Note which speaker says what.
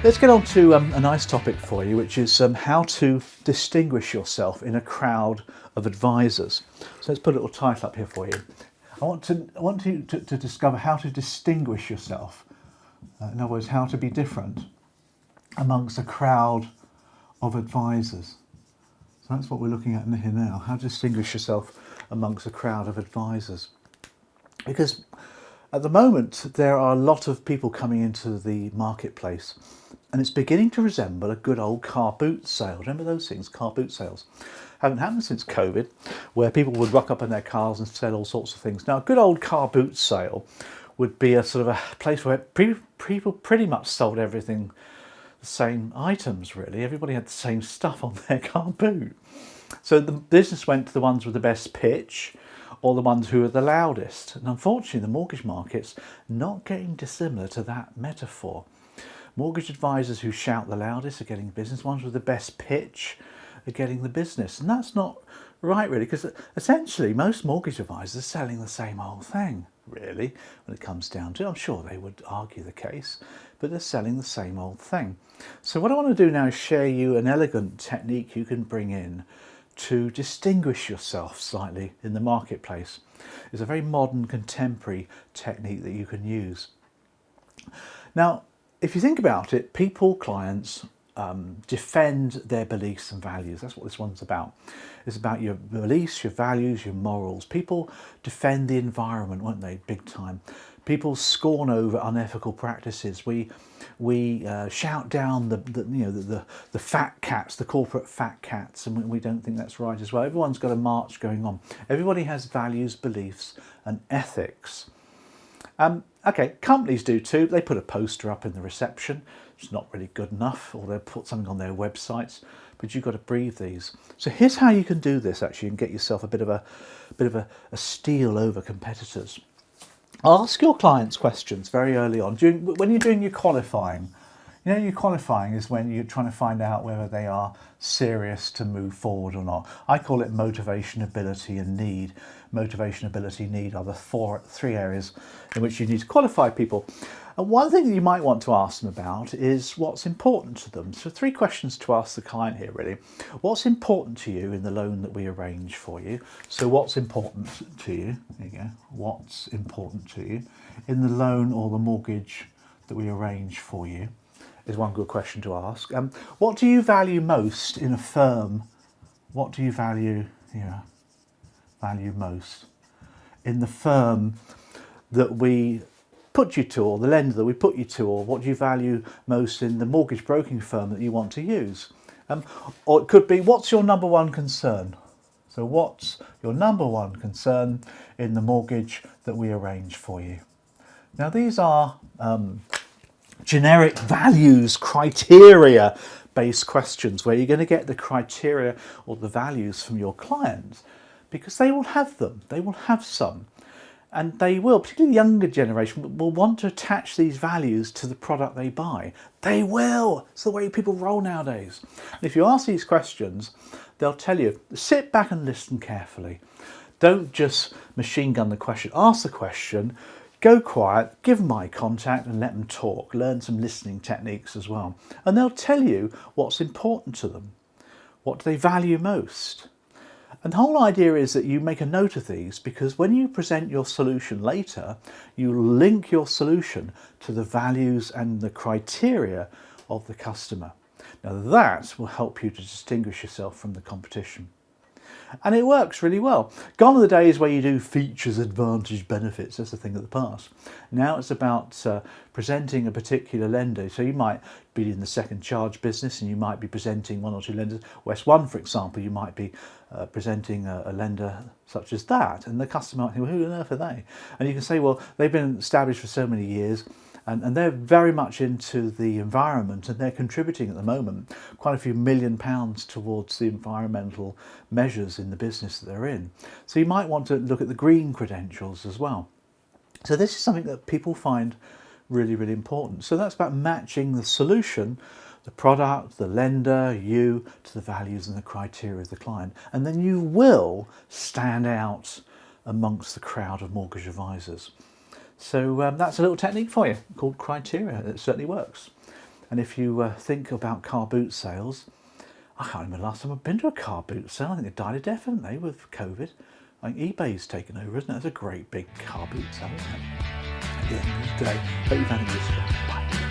Speaker 1: Let's get on to a nice topic for you, which is how to distinguish yourself in a crowd of advisors. So let's put a little title up here for you. I want you to discover how to distinguish yourself. In other words, how to be different amongst a crowd of advisors. So that's what we're looking at in here now. How to distinguish yourself amongst a crowd of advisors. Because at the moment, there are a lot of people coming into the marketplace, and it's beginning to resemble a good old car boot sale. Remember those things, car boot sales? Haven't happened since COVID, where people would rock up in their cars and sell all sorts of things. Now, a good old car boot sale would be a sort of a place where people pretty much sold everything, the same items really. Everybody had the same stuff on their car boot. So the business went to the ones with the best pitch, or the ones who are the loudest. And unfortunately, the mortgage market's not getting dissimilar to that metaphor. Mortgage advisors who shout the loudest are getting business. Ones with the best pitch are getting the business. And that's not right, really, because essentially most mortgage advisors are selling the same old thing, really, when it comes down to it. I'm sure they would argue the case, but they're selling the same old thing. So what I want to do now is share you an elegant technique you can bring in to distinguish yourself slightly in the marketplace. It's a very modern, contemporary technique that you can use. Now, if you think about it, clients defend their beliefs and values. That's what this one's about. It's about your beliefs, your values, your morals. People defend the environment, won't they, big time? People scorn over unethical practices. We shout down the fat cats, the corporate fat cats, and we don't think that's right as well. Everyone's got a march going on. Everybody has values, beliefs, and ethics. Okay, companies do too. They put a poster up in the reception. It's not really good enough, or they'll put something on their websites. But you've got to breathe these. So here's how you can do this actually, and get yourself a bit of a steal over competitors. Ask your clients questions very early on. When you're doing your qualifying, your qualifying is when you're trying to find out whether they are serious to move forward or not. I call it motivation, ability, and need. Motivation, ability, need are the three areas in which you need to qualify people. And one thing that you might want to ask them about is what's important to them. So 3 questions to ask the client here, really. What's important to you in the loan that we arrange for you? So what's important to you? There you go. What's important to you in the loan or the mortgage that we arrange for you is one good question to ask. What do you value most in a firm? What do you value most in the firm that we put you to, or the lender that we put you to, or what do you value most in the mortgage broking firm that you want to use? Or it could be, what's your number one concern? So what's your number one concern in the mortgage that we arrange for you? Now these are generic values, criteria based questions where you're going to get the criteria or the values from your clients, because they will have them, they will have some. And they will, particularly the younger generation, will want to attach these values to the product they buy. They will. It's the way people roll nowadays. And if you ask these questions, they'll tell you, sit back and listen carefully. Don't just machine gun the question. Ask the question, go quiet, give them eye contact and let them talk. Learn some listening techniques as well. And they'll tell you what's important to them. What do they value most? And the whole idea is that you make a note of these, because when you present your solution later, you link your solution to the values and the criteria of the customer. Now that will help you to distinguish yourself from the competition. And it works really well. Gone are the days where you do features, advantage, benefits. That's a thing of the past. Now it's about presenting a particular lender. So you might be in the second charge business and you might be presenting 1 or 2 lenders. West One, for example, you might be presenting a lender such as that. And the customer might think, well, who on earth are they? And you can say, well, they've been established for so many years. And they're very much into the environment, and they're contributing at the moment quite a few £1 million towards the environmental measures in the business that they're in. So you might want to look at the green credentials as well. So this is something that people find really, really important. So that's about matching the solution, the product, the lender, you, to the values and the criteria of the client. And then you will stand out amongst the crowd of mortgage advisors. So that's a little technique for you called criteria. It certainly works. And if you think about car boot sales, I can't remember the last time I've been to a car boot sale. I think they died a death, haven't they, with COVID? I think eBay's taken over, isn't it? It's a great big car boot sale, isn't it? At the end of the day, hope you found it useful. Bye.